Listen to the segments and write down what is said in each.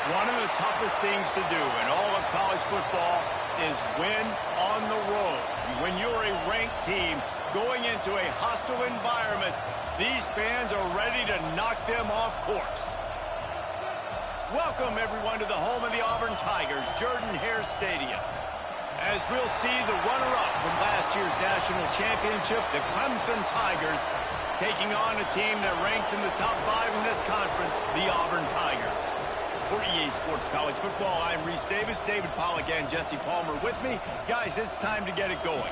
One of the toughest things to do in all of college football is win on the road. When you're a ranked team going into a hostile environment, these fans are ready to knock them off course. Welcome, everyone, to the home of the Auburn Tigers, Jordan-Hare Stadium. As we'll see the runner-up from last year's national championship, the Clemson Tigers, taking on a team that ranks in the top 5 in this conference, the Auburn Tigers. For EA Sports College Football, I'm Reese Davis, David Pollack, and Jesse Palmer with me. Guys, it's time to get it going.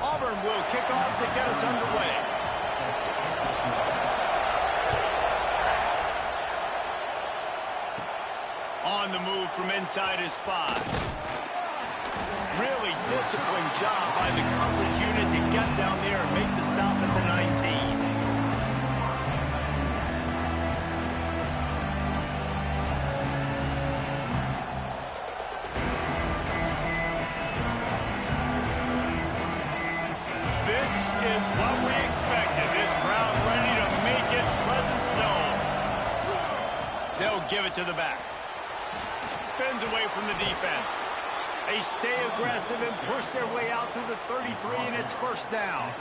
Auburn will kick off to get us underway. On the move from inside his 5. Really disciplined job by the coverage unit to get down there and make the stop at the 19. This is what we expected. This crowd ready to make its presence known. They'll give it to the back. Spins away from the defense. They stay aggressive and push their way out to the 33, and it's first down.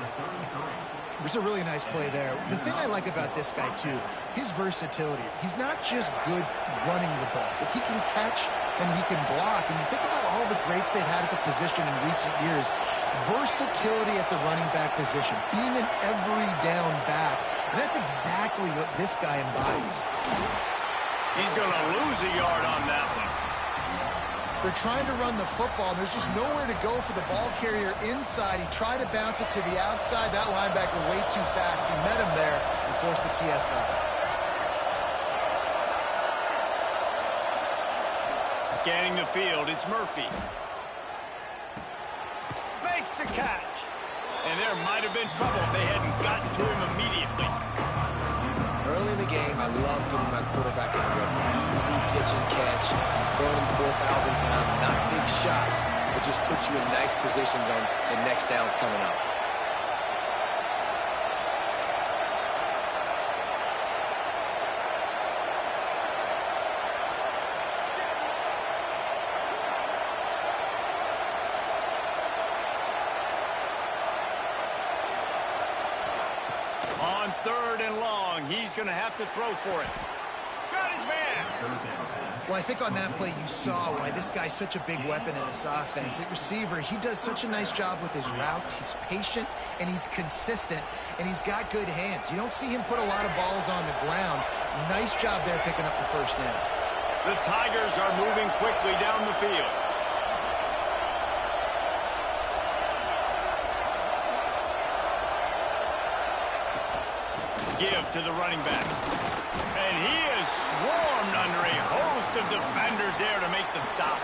There's a really nice play there. The thing I like about this guy, too, his versatility. He's not just good running the ball, but he can catch and he can block. And you think about all the greats they've had at the position in recent years. Versatility at the running back position, being an every down back. And that's exactly what this guy embodies. He's going to lose a yard on that one. They're trying to run the football. There's just nowhere to go for the ball carrier inside. He tried to bounce it to the outside. That linebacker way too fast. He met him there and forced the TFL. Scanning the field, it's Murphy. Makes the catch. And there might have been trouble if they hadn't gotten to him immediately. Early in the game, I love getting my quarterback in an easy pitch and catch. You've thrown him 4,000 times, not big shots, but just put you in nice positions on the next downs coming up. On 3rd and long, he's going to have to throw for it. Got his man. Well, I think on that play you saw why this guy's such a big weapon in this offense. At receiver, he does such a nice job with his routes. He's patient, and he's consistent, and he's got good hands. You don't see him put a lot of balls on the ground. Nice job there picking up the first down. The Tigers are moving quickly down the field. Give to the running back. And he is swarmed under a host of defenders there to make the stop.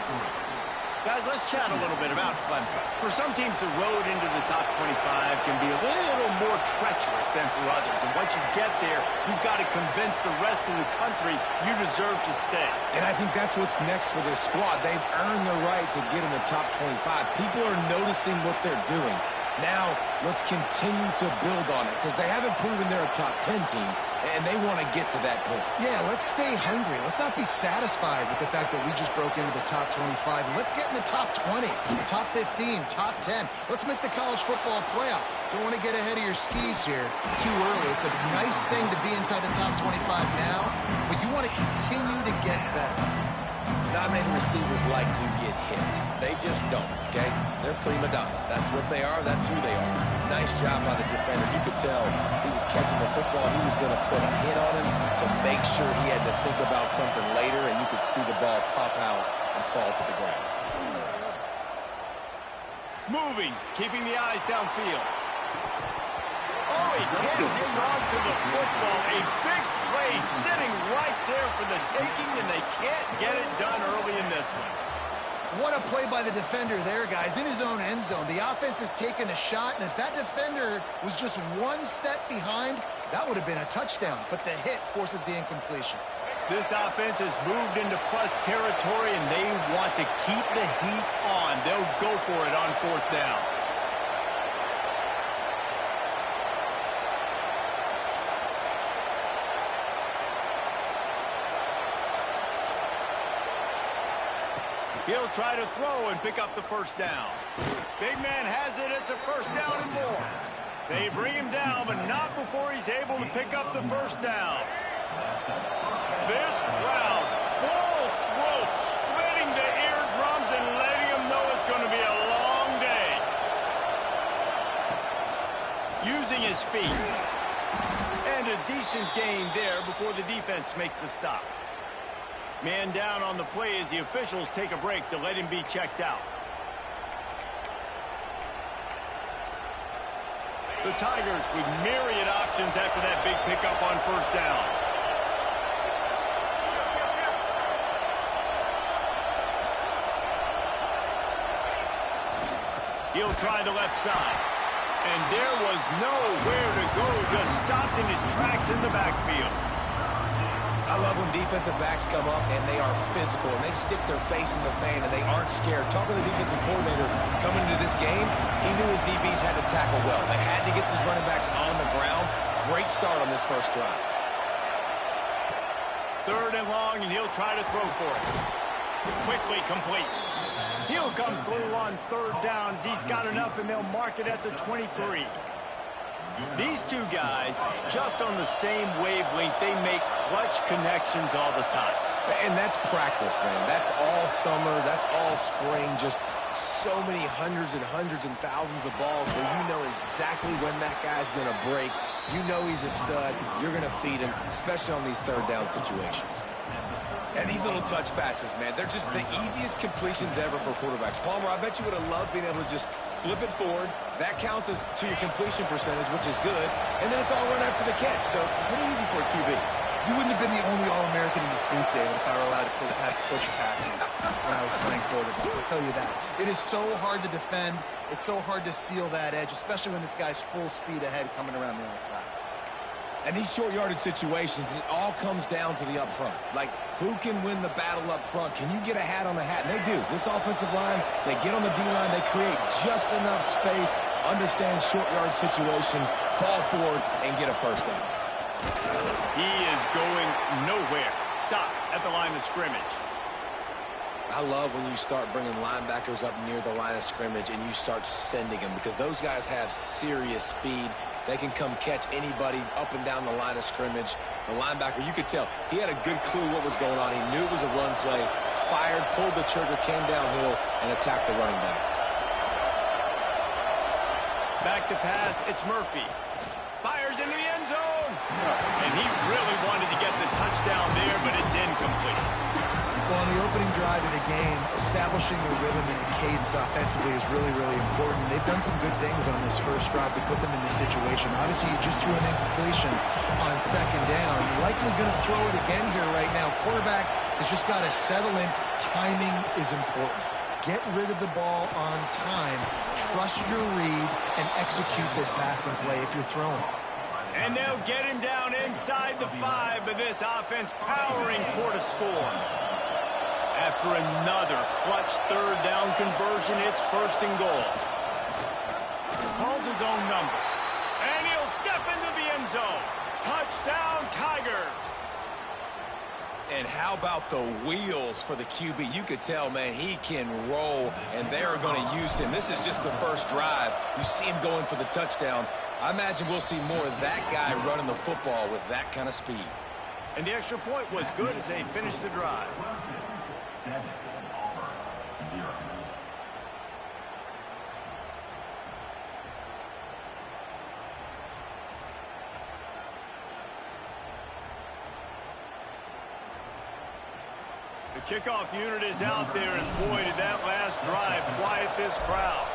Guys, let's chat a little bit about Clemson. For some teams, the road into the top 25 can be a little more treacherous than for others. And once you get there, you've got to convince the rest of the country you deserve to stay. And I think that's what's next for this squad. They've earned the right to get in the top 25. People are noticing what they're doing. Now, let's continue to build on it because they haven't proven they're a top 10 team, and they want to get to that point. Yeah, let's stay hungry. Let's not be satisfied with the fact that we just broke into the top 25. Let's get in the top 20, top 15, top 10. Let's make the college football playoff. Don't want to get ahead of your skis here too early. It's a nice thing to be inside the top 25 now, but you want to continue to get better. Not many receivers like to get hit. They just don't, okay? They're prima donnas. That's what they are. That's who they are. Nice job by the defender. You could tell he was catching the football. He was going to put a hit on him to make sure he had to think about something later, and you could see the ball pop out and fall to the ground. Moving, keeping the eyes downfield. Oh, he can't hang on to the football. A big play sitting right there for the taking, and they can't get it done early in this one. What a play by the defender there, guys. In his own end zone, the offense has taken a shot, and if that defender was just one step behind, that would have been a touchdown. But the hit forces the incompletion. This offense has moved into plus territory, and they want to keep the heat on. They'll go for it on 4th down. He'll try to throw and pick up the 1st down. Big man has it. It's a 1st down and more. They bring him down, but not before he's able to pick up the 1st down. This crowd, full throat, splitting the eardrums and letting them know it's going to be a long day. Using his feet. And a decent gain there before the defense makes the stop. Man down on the play as the officials take a break to let him be checked out. The Tigers with myriad options after that big pickup on 1st down. He'll try the left side. And there was nowhere to go, just stopped in his tracks in the backfield. I love when defensive backs come up and they are physical and they stick their face in the fan and they aren't scared. Talking to the defensive coordinator coming into this game, he knew his DBs had to tackle well. They had to get these running backs on the ground. Great start on this 1st drive. 3rd and long, and he'll try to throw for it. Quickly complete. He'll come through on 3rd down as he's got enough, and they'll mark it at the 23. These two guys, just on the same wavelength, they make clutch connections all the time. And that's practice, man. That's all summer. That's all spring. Just so many hundreds and thousands of balls where you know exactly when that guy's going to break. You know he's a stud. You're going to feed him, especially on these 3rd down situations. And these little touch passes, man, they're just the easiest completions ever for quarterbacks. Palmer, I bet you would have loved being able to just flip it forward. That counts as to your completion percentage, which is good. And then it's all run after the catch. So pretty easy for a QB. You wouldn't have been the only All-American in this booth, David, if I were allowed to push passes when I was playing quarterback. I'll tell you that. It is so hard to defend. It's so hard to seal that edge, especially when this guy's full speed ahead coming around the outside. And these short yardage situations, it all comes down to the up front. Like, who can win the battle up front? Can you get a hat on a hat? And they do. This offensive line, they get on the D-line, they create just enough space, understand short yard situation, fall forward, and get a 1st down. He is going nowhere. Stop at the line of scrimmage. I love when you start bringing linebackers up near the line of scrimmage and you start sending them because those guys have serious speed. They can come catch anybody up and down the line of scrimmage. The linebacker, you could tell, he had a good clue what was going on. He knew it was a run play, fired, pulled the trigger, came downhill, and attacked the running back. Back to pass, it's Murphy. Fires into the end zone. And he really wanted to get the touchdown there, but it's incomplete. Well, on the opening drive of the game, establishing a rhythm and a cadence offensively is really, really important. They've done some good things on this 1st drive to put them in this situation. Obviously, you just threw an incompletion on 2nd down. You're likely going to throw it again here right now. Quarterback has just got to settle in. Timing is important. Get rid of the ball on time. Trust your read and execute this passing play if you're throwing. And they'll get him down inside the 5, but this offense powering toward a score. After another clutch 3rd down conversion, it's 1st and goal. Calls his own number. And he'll step into the end zone. Touchdown, Tigers. And how about the wheels for the QB? You could tell, man, he can roll, and they're going to use him. This is just the 1st drive. You see him going for the touchdown. I imagine we'll see more of that guy running the football with that kind of speed. And the extra point was good as they finished the drive. 7, Auburn, 0. The kickoff unit is out there, and boy, did that last drive quiet this crowd.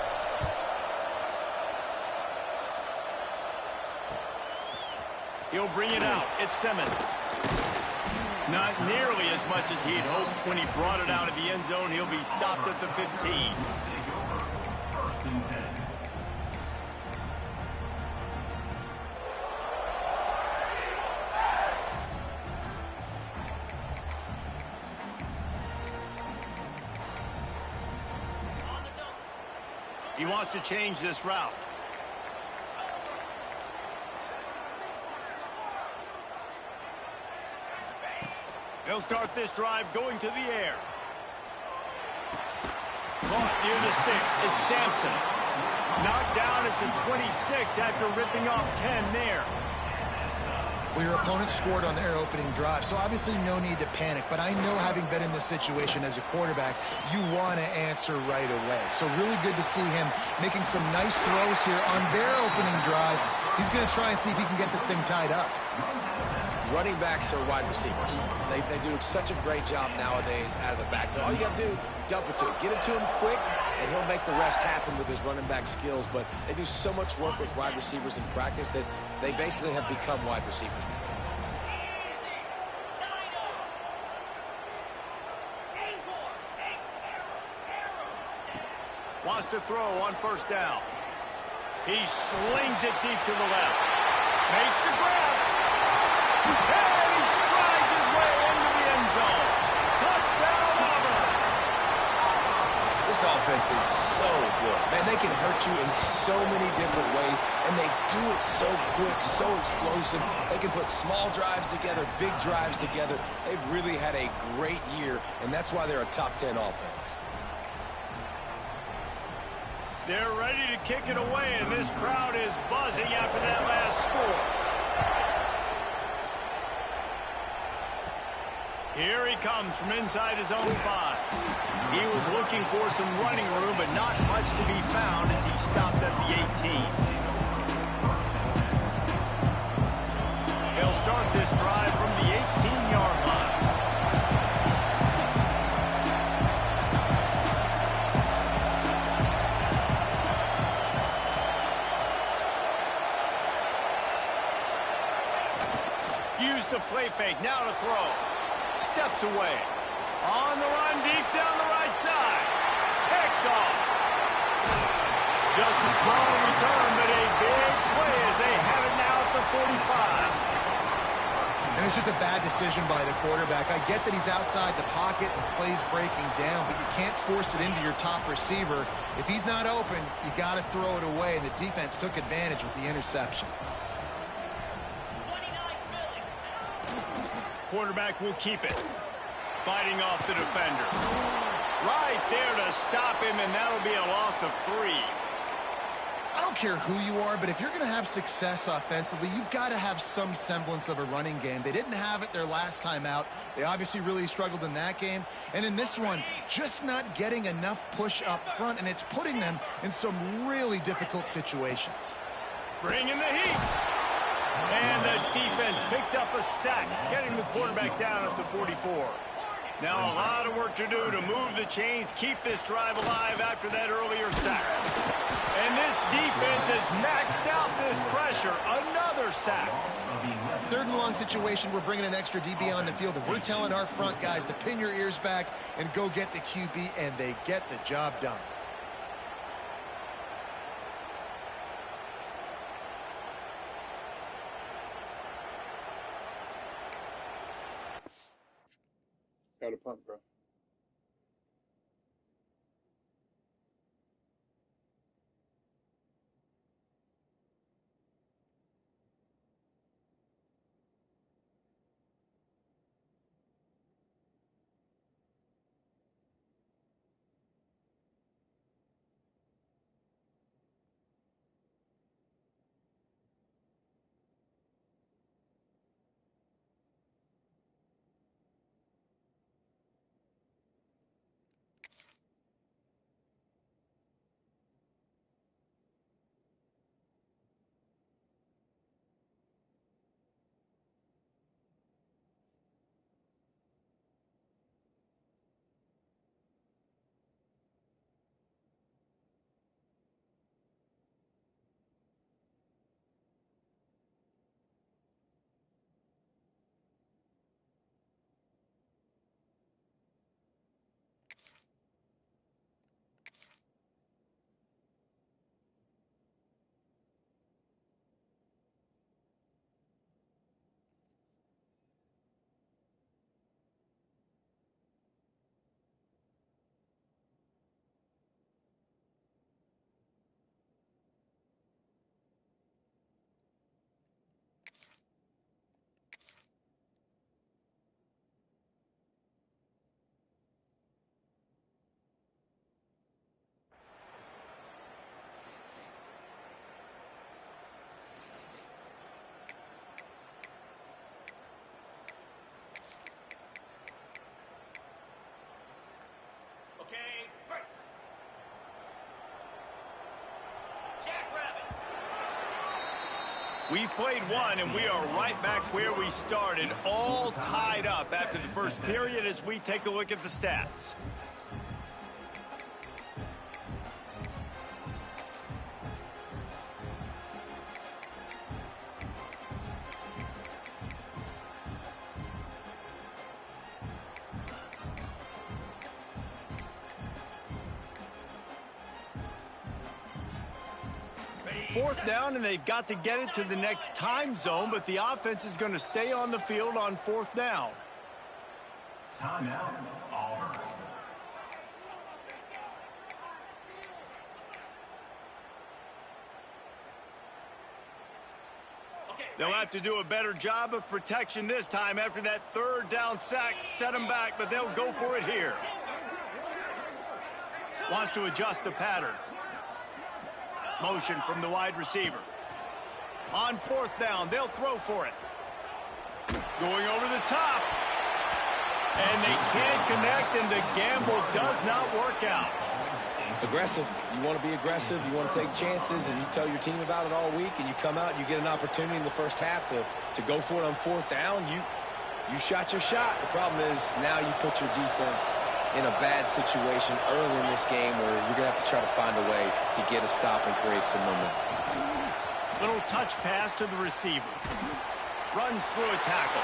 He'll bring it out. It's Simmons. Not nearly as much as he'd hoped when he brought it out of the end zone. He'll be stopped at the 15. First and 10. He wants to change this route. He'll start this drive going to the air. Caught near the sticks. It's Sampson. Knocked down at the 26 after ripping off 10 there. Well, your opponent scored on their opening drive, so obviously no need to panic. But I know, having been in this situation as a quarterback, you want to answer right away. So really good to see him making some nice throws here on their opening drive. He's going to try and see if he can get this thing tied up. Running backs are wide receivers. They do such a great job nowadays out of the backfield. All you got to do, dump it to him. Get it to him quick, and he'll make the rest happen with his running back skills. But they do so much work with wide receivers in practice that they basically have become wide receivers. Wants to throw on first down. He slings it deep to the left. Makes the grab. And he strides his way into the end zone. Touchdown, Auburn. This offense is so good. Man, they can hurt you in so many different ways, and they do it so quick, so explosive. They can put small drives together, big drives together. They've really had a great year, and that's why they're a top 10 offense. They're ready to kick it away, and this crowd is buzzing after that last score. Here he comes from inside his own 5. He was looking for some running room, but not much to be found as he stopped at the 18. He'll start this drive from the 18-yard line. Use the play fake, now to throw. Steps away. On the run, deep down the right side. Picked off. Just a small return, but a big play as they have it now at the 45. And it's just a bad decision by the quarterback. I get that he's outside the pocket and the play's breaking down, but you can't force it into your top receiver. If he's not open, you got to throw it away, and the defense took advantage with the interception. Quarterback will keep it. Fighting off the defender. Right there to stop him, and that'll be a loss of 3. I don't care who you are, but if you're going to have success offensively, you've got to have some semblance of a running game. They didn't have it their last time out. They obviously really struggled in that game. And in this one, just not getting enough push up front, and it's putting them in some really difficult situations. Bringing the heat. And the defense picks up a sack, getting the quarterback down at the 44. Now a lot of work to do to move the chains, keep this drive alive after that earlier sack. And this defense has maxed out this pressure. Another sack. 3rd and long situation, we're bringing an extra DB on the field, and we're telling our front guys to pin your ears back and go get the QB, and they get the job done. Got a punt, bro. We've played one, and we are right back where we started, all tied up after the first period as we take a look at the stats. Fourth down, and they've got to get it to the next time zone, but the offense is going to stay on the field on fourth down. Timeout, Auburn. They'll have to do a better job of protection this time after that third down sack set them back, but they'll go for it here. Wants to adjust the pattern. Motion from the wide receiver. On fourth down, they'll throw for it. Going over the top. And they can't connect, and the gamble does not work out. Aggressive. You want to be aggressive. You want to take chances, and you tell your team about it all week, and you come out and you get an opportunity in the first half to go for it on fourth down. You shot your shot. The problem is now you put your defense in a bad situation early in this game where you're going to have to try to find a way to get a stop and create some momentum. Little touch pass to the receiver. Runs through a tackle.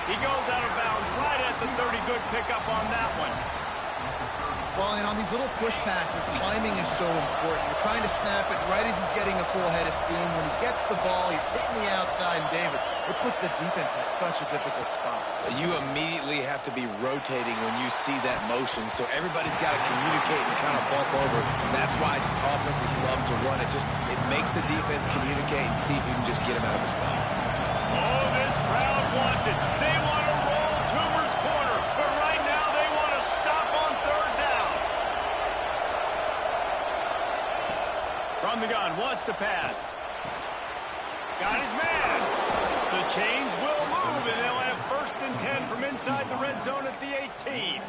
He goes out of bounds right at the 30. Good pickup on that one. Well, and on these little push passes, timing is so important. You're trying to snap it right as he's getting a full head of steam. When he gets the ball, he's hitting the outside, and David, it puts the defense in such a difficult spot. You immediately have to be rotating when you see that motion, so everybody's got to communicate and kind of bump over. That's why offenses love to run it. It makes the defense communicate and see if you can just get him out of the spot. Oh, this crowd wants it. They want to roll Toomer's corner, but right now they want to stop on third down. From the gun, wants to pass. Got his man. The change will move, and they'll have first and 10 from inside the red zone at the 18.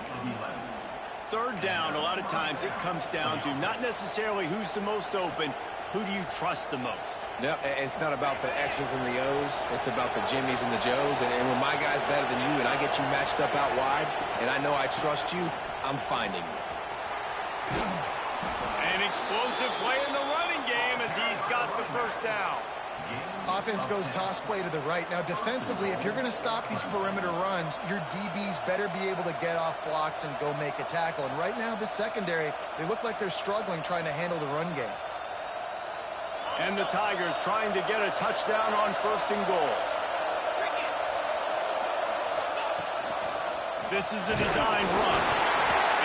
Third down, a lot of times it comes down to not necessarily who's the most open, who do you trust the most? No, it's not about the X's and the O's. It's about the Jimmies and the Joes. And when my guy's better than you and I get you matched up out wide and I know I trust you, I'm finding you. An explosive play in the running game as he's got the first down. Offense goes toss play to the right. Now, defensively, if you're going to stop these perimeter runs, your DBs better be able to get off blocks and go make a tackle. And right now, the secondary, they look like they're struggling trying to handle the run game. And the Tigers trying to get a touchdown on first and goal. This is a designed run.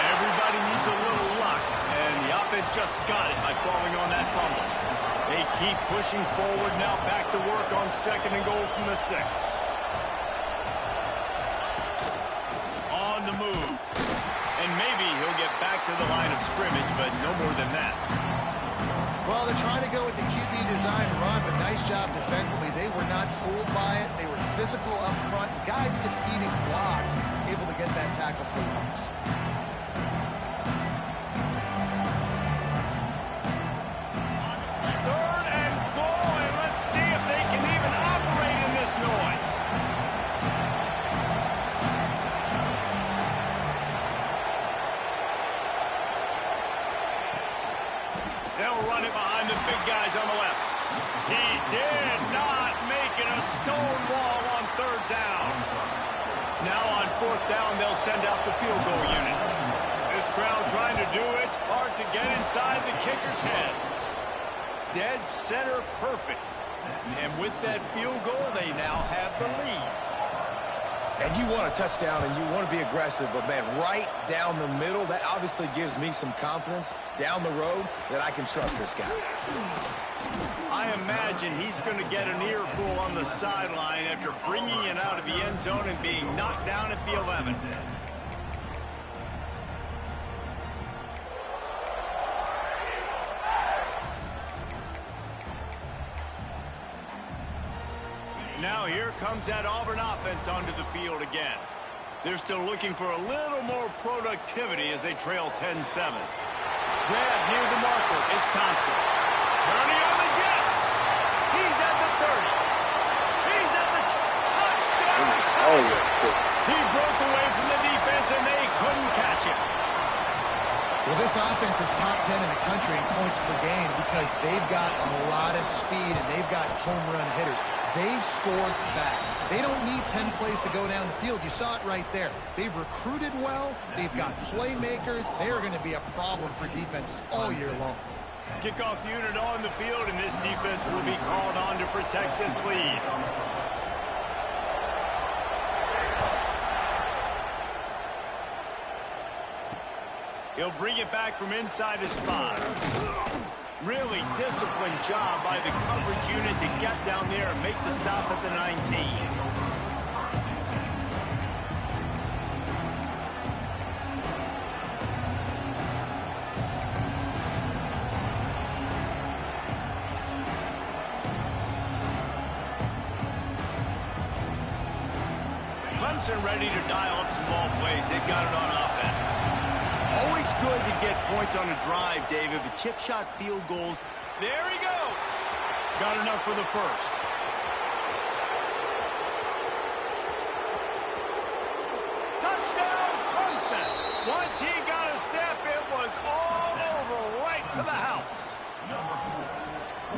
Everybody needs a little luck, and the offense just got it by falling on that fumble. They keep pushing forward, now back to work on second and goal from the 6. On the move. And maybe he'll get back to the line of scrimmage, but no more than that. Well, they're trying to go with the QB design run, but nice job defensively. They were not fooled by it. They were physical up front. Guys defeating blocks, able to get that tackle for loss. Third and goal, and let's see if they can even operate in this noise. They'll run it behind the big guys on the left. He did not make it a stone wall on third down. Now on fourth down, they'll send out the field goal unit. This crowd trying to do its part to get inside the kicker's head. Dead center perfect. And with that field goal, they now have the lead. And you want a touchdown and you want to be aggressive, but man, right down the middle, that obviously gives me some confidence down the road that I can trust this guy. I imagine he's going to get an earful on the sideline after bringing it out of the end zone and being knocked down at the 11. Now here comes that Auburn offense onto the field again. They're still looking for a little more productivity as they trail 10-7. Grab near the marker. It's Thompson. Turning on the Jets. He's at the 30. Oh, yeah. He broke away from the defense, and they couldn't catch him. Well, this offense is top 10 in the country in points per game because they've got a lot of speed and they've got home run hitters. They score fast. They don't need 10 plays to go down the field. You saw it right there. They've recruited well. They've got playmakers. They are going to be a problem for defenses all year long. Kickoff unit on the field, and this defense will be called on to protect this lead. He'll bring it back from inside his 5. Really disciplined job by the coverage unit to get down there and make the stop at the 19. Clemson ready to dial up some ball plays. They've got it on offense. Always good to get points on a drive, David, but chip shot field goals. There he goes. Got enough for the first. Touchdown, Clemson. Once he got a step, it was all over right to the house.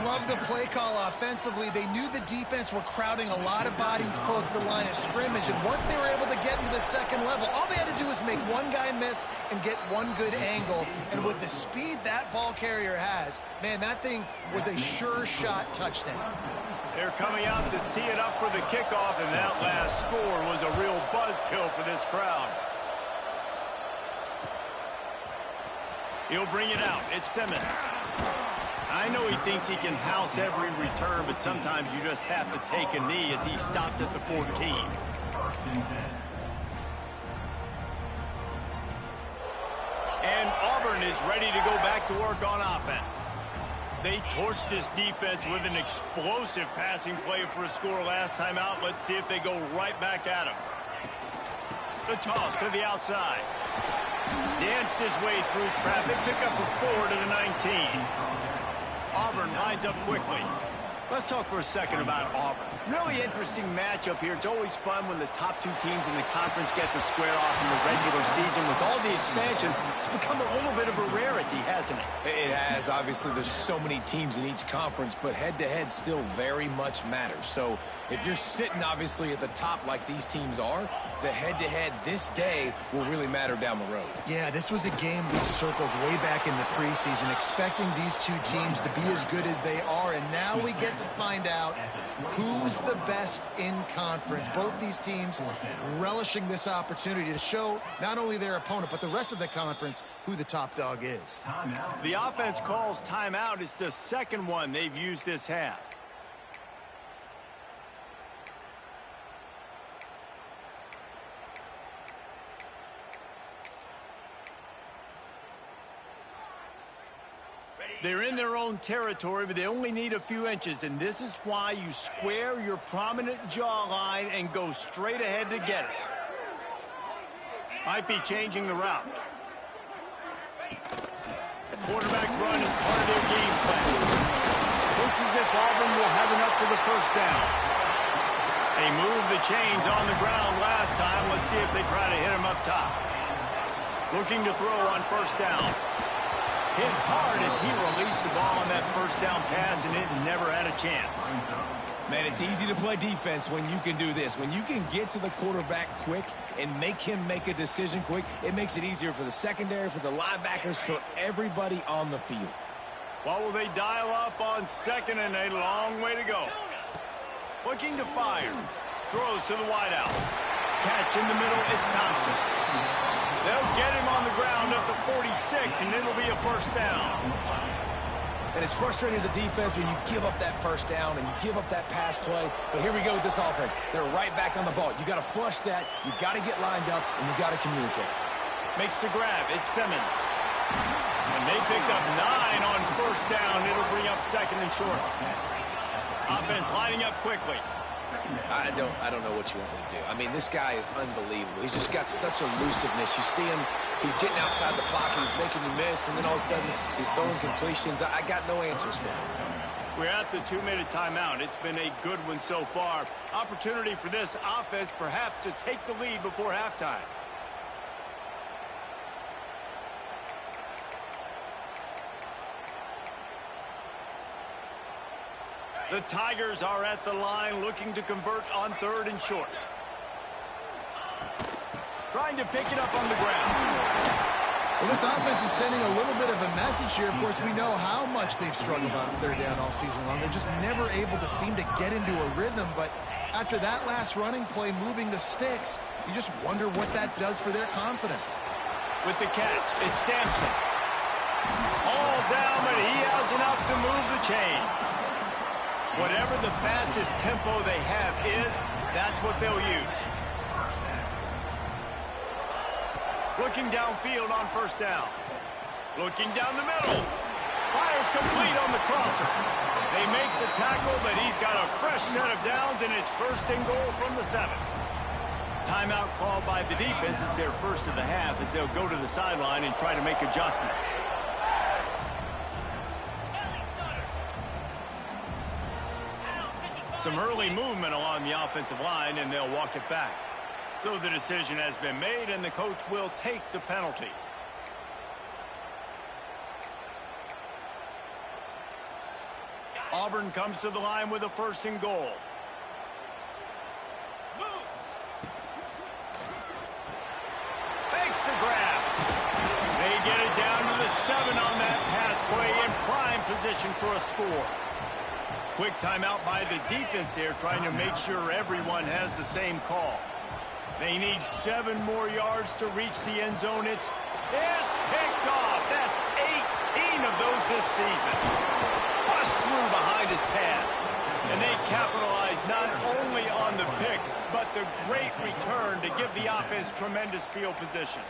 Love the play call offensively. They knew the defense were crowding a lot of bodies close to the line of scrimmage, and once they were able to get into the second level, all they had to do was make one guy miss and get one good angle. And with the speed that ball carrier has, man, that thing was a sure shot touchdown. They're coming out to tee it up for the kickoff, and that last score was a real buzzkill for this crowd. He'll bring it out. It's Simmons. I know he thinks he can house every return, but sometimes you just have to take a knee as he stopped at the 14. And Auburn is ready to go back to work on offense. They torched this defense with an explosive passing play for a score last time out. Let's see if they go right back at him. The toss to the outside. Danced his way through traffic. Pick up a 4 to the 19. Auburn lines up quickly. Let's talk for a second about Auburn. Really interesting matchup here. It's always fun when the top two teams in the conference get to square off in the regular season. With all the expansion, it's become a little bit of a rarity, hasn't it? It has. Obviously, there's so many teams in each conference, but head-to-head still very much matters. So if you're sitting, obviously, at the top like these teams are, the head-to-head this day will really matter down the road. Yeah, this was a game we circled way back in the preseason, expecting these two teams to be as good as they are, and now we get to find out who's the best in conference. Both these teams relishing this opportunity to show not only their opponent, but the rest of the conference who the top dog is. The offense calls timeout. It's the second one they've used this half. They're in their own territory, but they only need a few inches, and this is why you square your prominent jawline and go straight ahead to get it. Might be changing the route. Quarterback run is part of their game plan. Looks as if Auburn will have enough for the first down. They moved the chains on the ground last time. Let's see if they try to hit him up top. Looking to throw on first down. Hit hard as he released the ball on that first down pass, and it never had a chance. Man, it's easy to play defense when you can do this. When you can get to the quarterback quick and make him make a decision quick, it makes it easier for the secondary, for the linebackers, for everybody on the field. What will they dial up on second and a long way to go? Looking to fire. Throws to the wideout. Catch in the middle, it's Thompson. They'll get him on the ground at the 46, and it'll be a first down. And it's frustrating as a defense when you give up that first down and you give up that pass play. But here we go with this offense. They're right back on the ball. You got to flush that. You got to get lined up, and you got to communicate. Makes the grab. It's Simmons. And they picked up 9 on first down. It'll bring up second and short. Offense lining up quickly. I don't know what you want me to do. I mean, this guy is unbelievable. He's just got such elusiveness. You see him, he's getting outside the pocket, he's making you miss, and then all of a sudden he's throwing completions. I got no answers for him. We're at the 2-minute timeout. It's been a good one so far. Opportunity for this offense perhaps to take the lead before halftime. The Tigers are at the line looking to convert on 3rd and short. Trying to pick it up on the ground. Well, this offense is sending a little bit of a message here. Of course, we know how much they've struggled on 3rd down all season long. They're just never able to seem to get into a rhythm. But after that last running play moving the sticks, you just wonder what that does for their confidence. With the catch, it's Sampson. All down, but he has enough to move the chains. Whatever the fastest tempo they have is, that's what they'll use. Looking downfield on 1st down. Looking down the middle. Fires complete on the crosser. They make the tackle, but he's got a fresh set of downs, and it's 1st and goal from the 7. Timeout called by the defense is their first of the half as they'll go to the sideline and try to make adjustments. Some early movement along the offensive line, and they'll walk it back. So the decision has been made, and the coach will take the penalty. Auburn comes to the line with a 1st and goal. Fakes the grab. They get it down to the 7 on that pass play in prime position for a score. Quick timeout by the defense there, trying to make sure everyone has the same call. They need 7 more yards to reach the end zone. It's picked off. That's 18 of those this season. Bust through behind his pad. And they capitalize not only on the pick, but the great return to give the offense tremendous field position.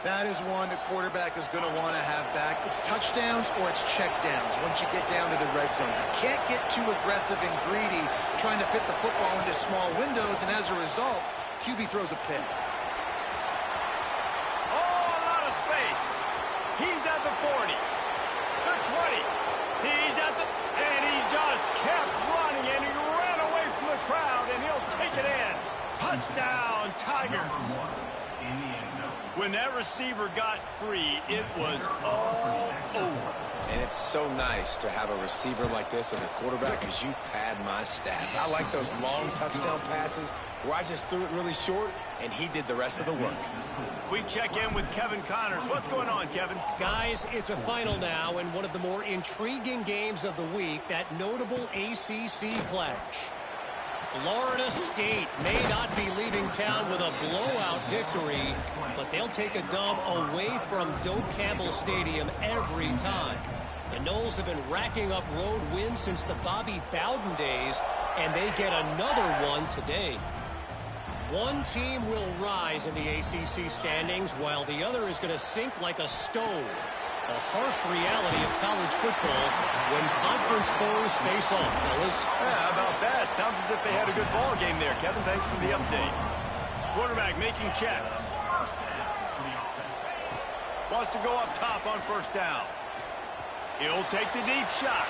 That is one the quarterback is going to want to have back. It's touchdowns or it's checkdowns once you get down to the red zone. You can't get too aggressive and greedy trying to fit the football into small windows, and as a result, QB throws a pick. Oh, a lot of space. He's at the 40, the 20. He's at the... And he just kept running, and he ran away from the crowd, and he'll take it in. Touchdown, Tigers. When that receiver got free, it was all over. And it's so nice to have a receiver like this as a quarterback because you pad my stats. I like those long touchdown passes where I just threw it really short, and he did the rest of the work. We check in with Kevin Connors. What's going on, Kevin? Guys, it's a final now in one of the more intriguing games of the week, that notable ACC clash. Florida State may not be leaving town with a blowout victory, but they'll take a dub away from Doak Campbell Stadium every time. The Noles have been racking up road wins since the Bobby Bowden days, and they get another one today. One team will rise in the ACC standings, while the other is going to sink like a stone. A harsh reality of college football when conference foes face off, fellas. Yeah, how about that? Sounds as if they had a good ball game there, Kevin. Thanks for the update. Quarterback making checks. Wants to go up top on 1st down. He'll take the deep shot.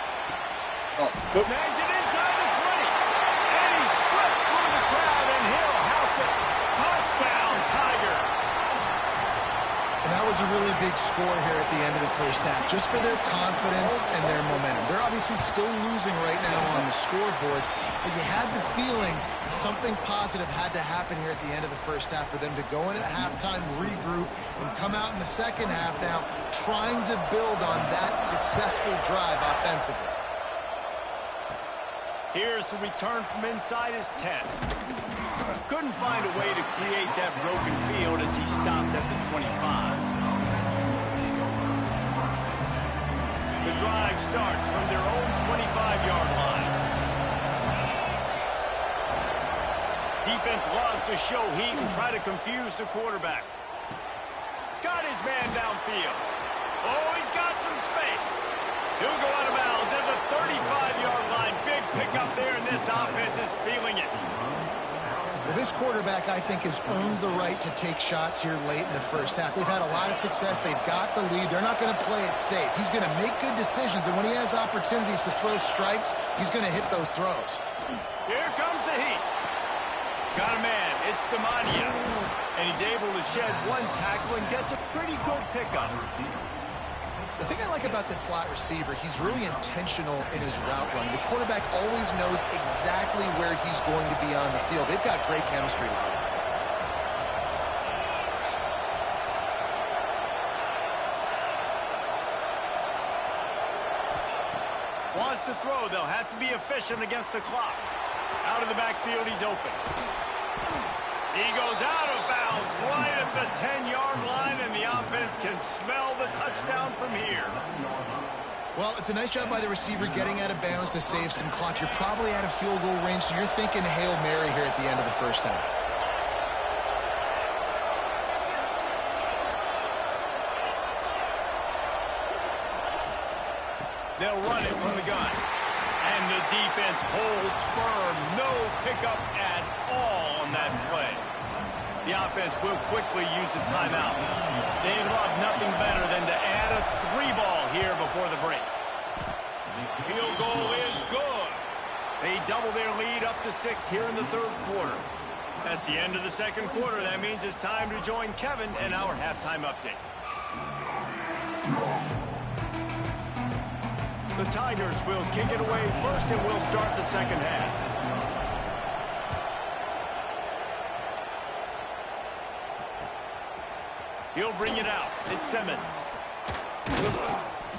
Snags it inside the 20. And he slipped through the crowd, and he'll house it. Touchdown, Tigers. And that was a really big score here at the end of the 1st half, just for their confidence and their momentum. They're obviously still losing right now on the scoreboard, but you had the feeling something positive had to happen here at the end of the 1st half for them to go in at halftime, regroup, and come out in the 2nd half now trying to build on that successful drive offensively. Here's the return from inside his 10. Couldn't find a way to create that broken field as he stopped at the 25. The drive starts from their own 25-yard line. Defense loves to show heat and try to confuse the quarterback. Got his man downfield. Oh, he's got some space. He'll go out of bounds at the 35-yard line. Big pickup there, and this offense is feeling it. Well, this quarterback, I think, has earned the right to take shots here late in the first half. They've had a lot of success. They've got the lead. They're not going to play it safe. He's going to make good decisions, and when he has opportunities to throw strikes, he's going to hit those throws. Here comes the heat. Got a man. It's Demania. And he's able to shed one tackle and gets a pretty good pickup. The thing I like about the slot receiver, he's really intentional in his route running. The quarterback always knows exactly where he's going to be on the field. They've got great chemistry together. Wants to throw. They'll have to be efficient against the clock. Out of the backfield, he's open. He goes out of bounds right at the 10-yard line, and the offense can smell the touchdown from here. Well, it's a nice job by the receiver getting out of bounds to save some clock. You're probably out of field goal range, so you're thinking Hail Mary here at the end of the first half. They'll run it from the gun. And the defense holds firm. No pickup at all on that play. The offense will quickly use a timeout. They'd love nothing better than to add a 3-ball here before the break. Field goal is good. They double their lead up to 6 here in the third quarter. That's the end of the second quarter. That means it's time to join Kevin and our halftime update. The Tigers will kick it away first, and will start the second half. He'll bring it out. It's Simmons.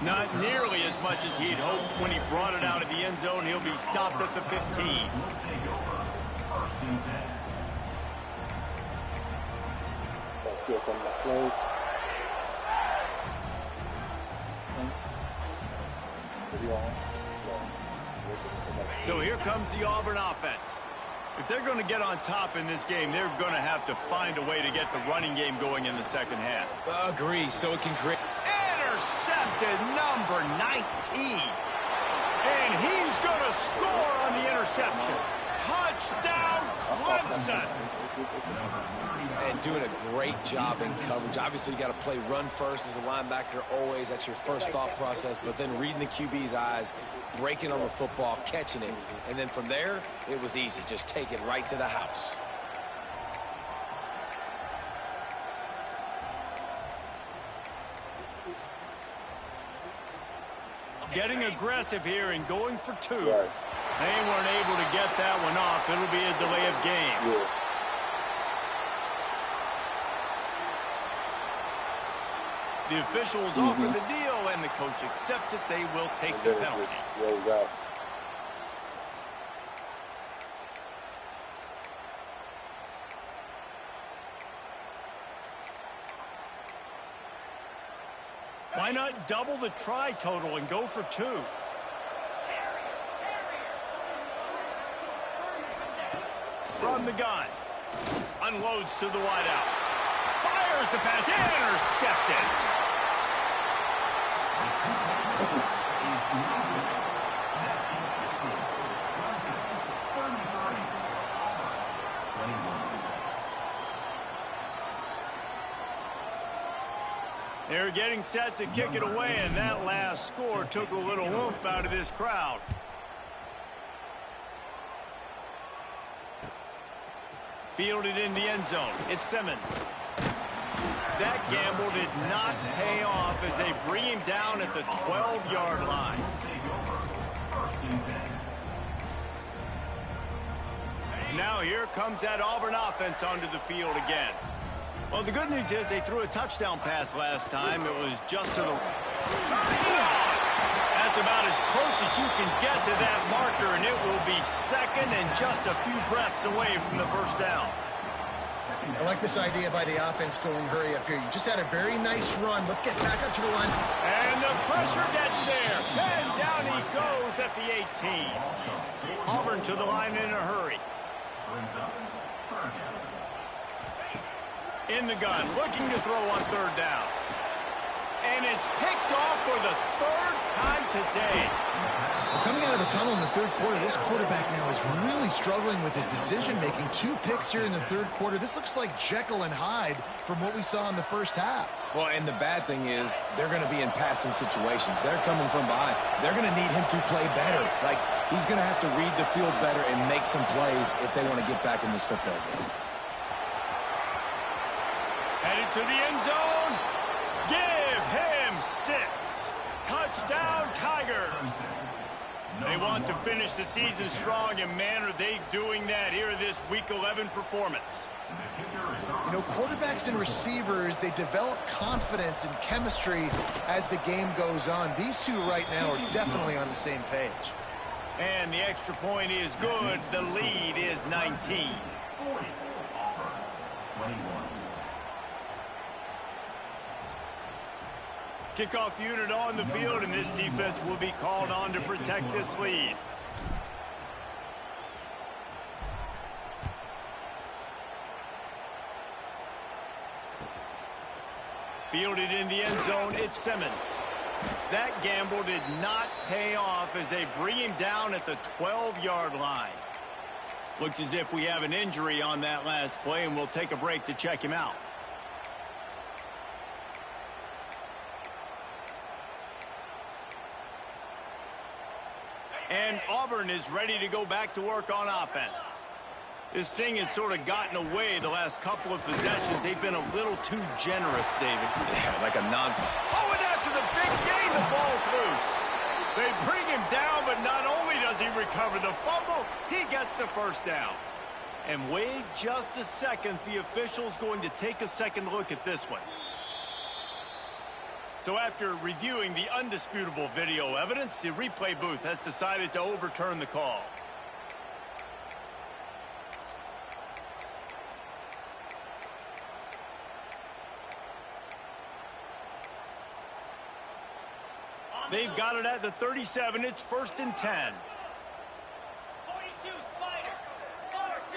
Not nearly as much as he'd hoped when he brought it out of the end zone. He'll be stopped at the 15. So here comes the Auburn offense. If they're going to get on top in this game, they're going to have to find a way to get the running game going in the second half. Agree, so it can create... Intercepted, number 19. And he's going to score on the interception. Touchdown, Clemson. And doing a great job in coverage. Obviously, you got to play run first as a linebacker always. That's your first thought process. But then reading the QB's eyes, breaking on the football, catching it. And then from there, it was easy. Just take it right to the house. Getting aggressive here and going for 2. Right. They weren't able to get that one off. It'll be a delay of game. Yeah. The officials offer the deal, and the coach accepts it. They will take the penalty. Why not double the try total and go for 2? From the gun. Unloads to the wideout. Fires the pass. Intercepted. They're getting set to kick it away, and that last score took a little oomph out of this crowd. Fielded in the end zone. It's Simmons. That gamble did not pay off as they bring him down at the 12-yard line. Now here comes that Auburn offense onto the field again. Well, the good news is they threw a touchdown pass last time. It was just to the... That's about as close as you can get to that marker, and it will be second and just a few breaths away from the first down. I like this idea by the offense going hurry up here. You just had a very nice run. Let's get back up to the line. And the pressure gets there. And down he goes at the 18. Auburn to the line in a hurry. In the gun, looking to throw on third down. And it's picked off for the third time today. Well, coming out of the tunnel in the third quarter, this quarterback now is really struggling with his decision-making. 2 picks here in the third quarter. This looks like Jekyll and Hyde from what we saw in the first half. Well, and the bad thing is they're going to be in passing situations. They're coming from behind. They're going to need him to play better. Like, he's going to have to read the field better and make some plays if they want to get back in this football game. Headed to the end zone. Give him 6. Touchdown, Tigers. They want to finish the season strong, and man, are they doing that here in this Week 11 performance. You know, quarterbacks and receivers, they develop confidence and chemistry as the game goes on. These two right now are definitely on the same page. And the extra point is good. The lead is 19. 40, Auburn, 21. Kickoff unit on the field, and this defense will be called on to protect this lead. Fielded in the end zone, it's Simmons. That gamble did not pay off as they bring him down at the 12-yard line. Looks as if we have an injury on that last play, and we'll take a break to check him out. And Auburn is ready to go back to work on offense. This thing has sort of gotten away the last couple of possessions. They've been a little too generous, David. Yeah, like a Oh, and after the big gain, the ball's loose. They bring him down, but not only does he recover the fumble, he gets the first down. And wait just a second. The official's going to take a second look at this one. So after reviewing the undisputable video evidence, the replay booth has decided to overturn the call. They've got it at the 37. It's 1st and 10.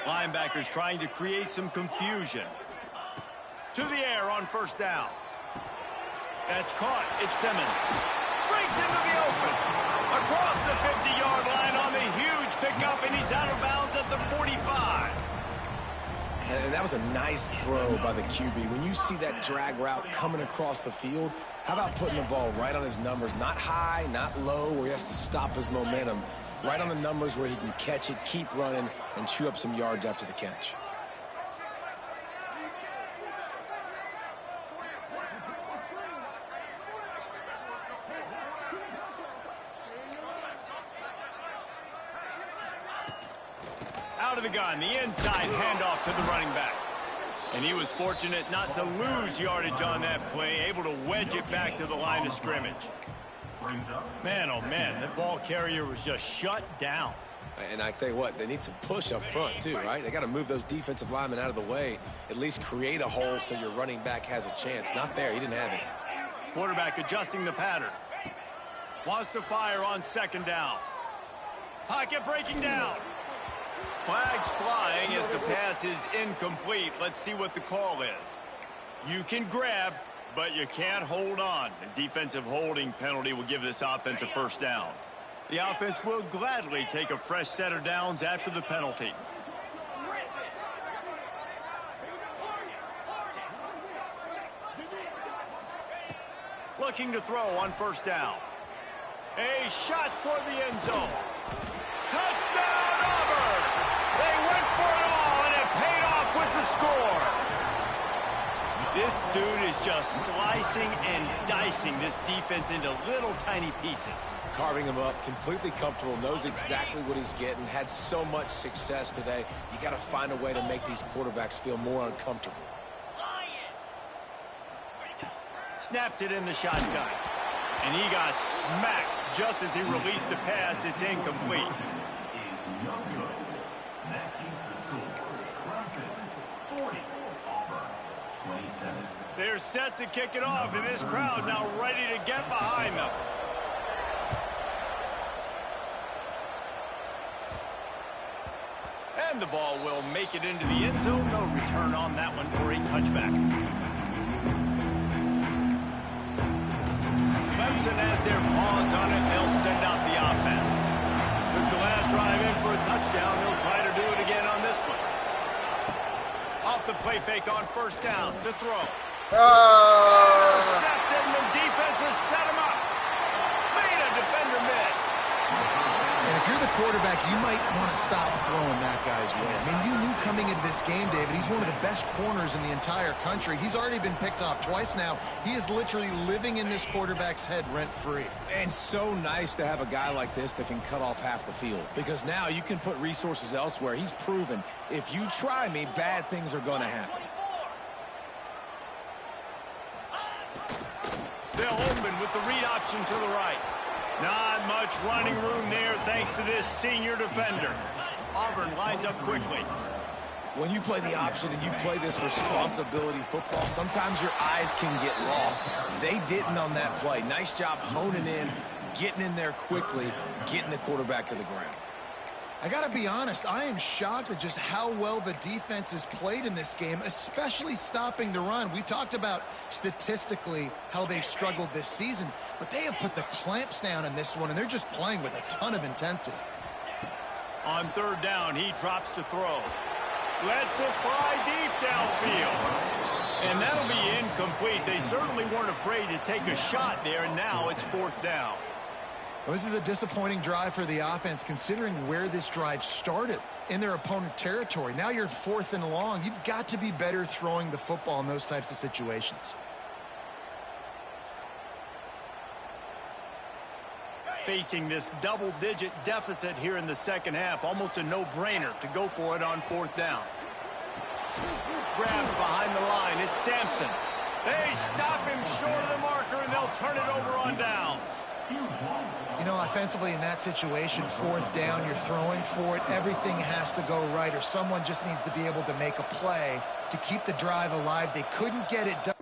Linebackers trying to create some confusion. To the air on 1st down. That's caught. It's Simmons. Breaks into the open. Across the 50-yard line on the huge pickup, and he's out of bounds at the 45. And that was a nice throw by the QB. When you see that drag route coming across the field, how about putting the ball right on his numbers? Not high, not low, where he has to stop his momentum. Right on the numbers where he can catch it, keep running, and chew up some yards after the catch. Out of the gun, the inside handoff to the running back. And he was fortunate not to lose yardage on that play, able to wedge it back to the line of scrimmage. Man, oh man, that ball carrier was just shut down. And I tell you what, they need some push up front too, right? They got to move those defensive linemen out of the way, at least create a hole so your running back has a chance. Not there, he didn't have it. Quarterback adjusting the pattern. Wants to fire on 2nd down. Pocket breaking down. Flags flying as the pass is incomplete. Let's see what the call is. You can grab, but you can't hold on. The defensive holding penalty will give this offense a 1st down. The offense will gladly take a fresh set of downs after the penalty. Looking to throw on 1st down. A shot toward the end zone. Touchdown, Auburn! They went for it all, and it paid off with the score. This dude is just slicing and dicing this defense into little tiny pieces. Carving him up, completely comfortable, knows exactly what he's getting, had so much success today. You got to find a way to make these quarterbacks feel more uncomfortable. Snapped it in the shotgun. And he got smacked just as he released the pass. It's incomplete. Is no good. That keeps the score. Clemson, 40. Auburn, 27. They're set to kick it off, and this crowd now ready to get behind them. And the ball will make it into the end zone. No return on that one for a touchback. Clemson has their paws on it. They'll send out the offense. Took the last drive in for a touchdown. They'll try to do it again on this one. Off the play fake on first down to throw. Intercepted, and the defense has set him up. Made a defender miss. And if you're the quarterback, you might want to stop throwing that guy's way. I mean, you knew coming into this game, David, he's one of the best corners in the entire country. He's already been picked off twice now. He is literally living in this quarterback's head rent-free. And so nice to have a guy like this that can cut off half the field, because now you can put resources elsewhere. He's proven if you try me, bad things are going to happen. They'll open with the read option to the right. Not much running room there thanks to this senior defender. Auburn lines up quickly. When you play the option and you play this responsibility football, sometimes your eyes can get lost. They didn't on that play. Nice job honing in, getting in there quickly, getting the quarterback to the ground. I got to be honest, I am shocked at just how well the defense has played in this game, especially stopping the run. We talked about statistically how they've struggled this season, but they have put the clamps down in this one, and they're just playing with a ton of intensity. On third down, he drops to throw. Lets it fly deep downfield. And that'll be incomplete. They certainly weren't afraid to take a shot there, and now it's fourth down. Well, this is a disappointing drive for the offense, considering where this drive started, in their opponent territory. Now you're fourth and long. You've got to be better throwing the football in those types of situations. Facing this double-digit deficit here in the second half, almost a no-brainer to go for it on fourth down. Grabbed behind the line. It's Sampson. They stop him short of the marker, and they'll turn it over on downs. You know, offensively in that situation, fourth down, you're throwing for it. Everything has to go right, or someone just needs to be able to make a play to keep the drive alive. They couldn't get it done.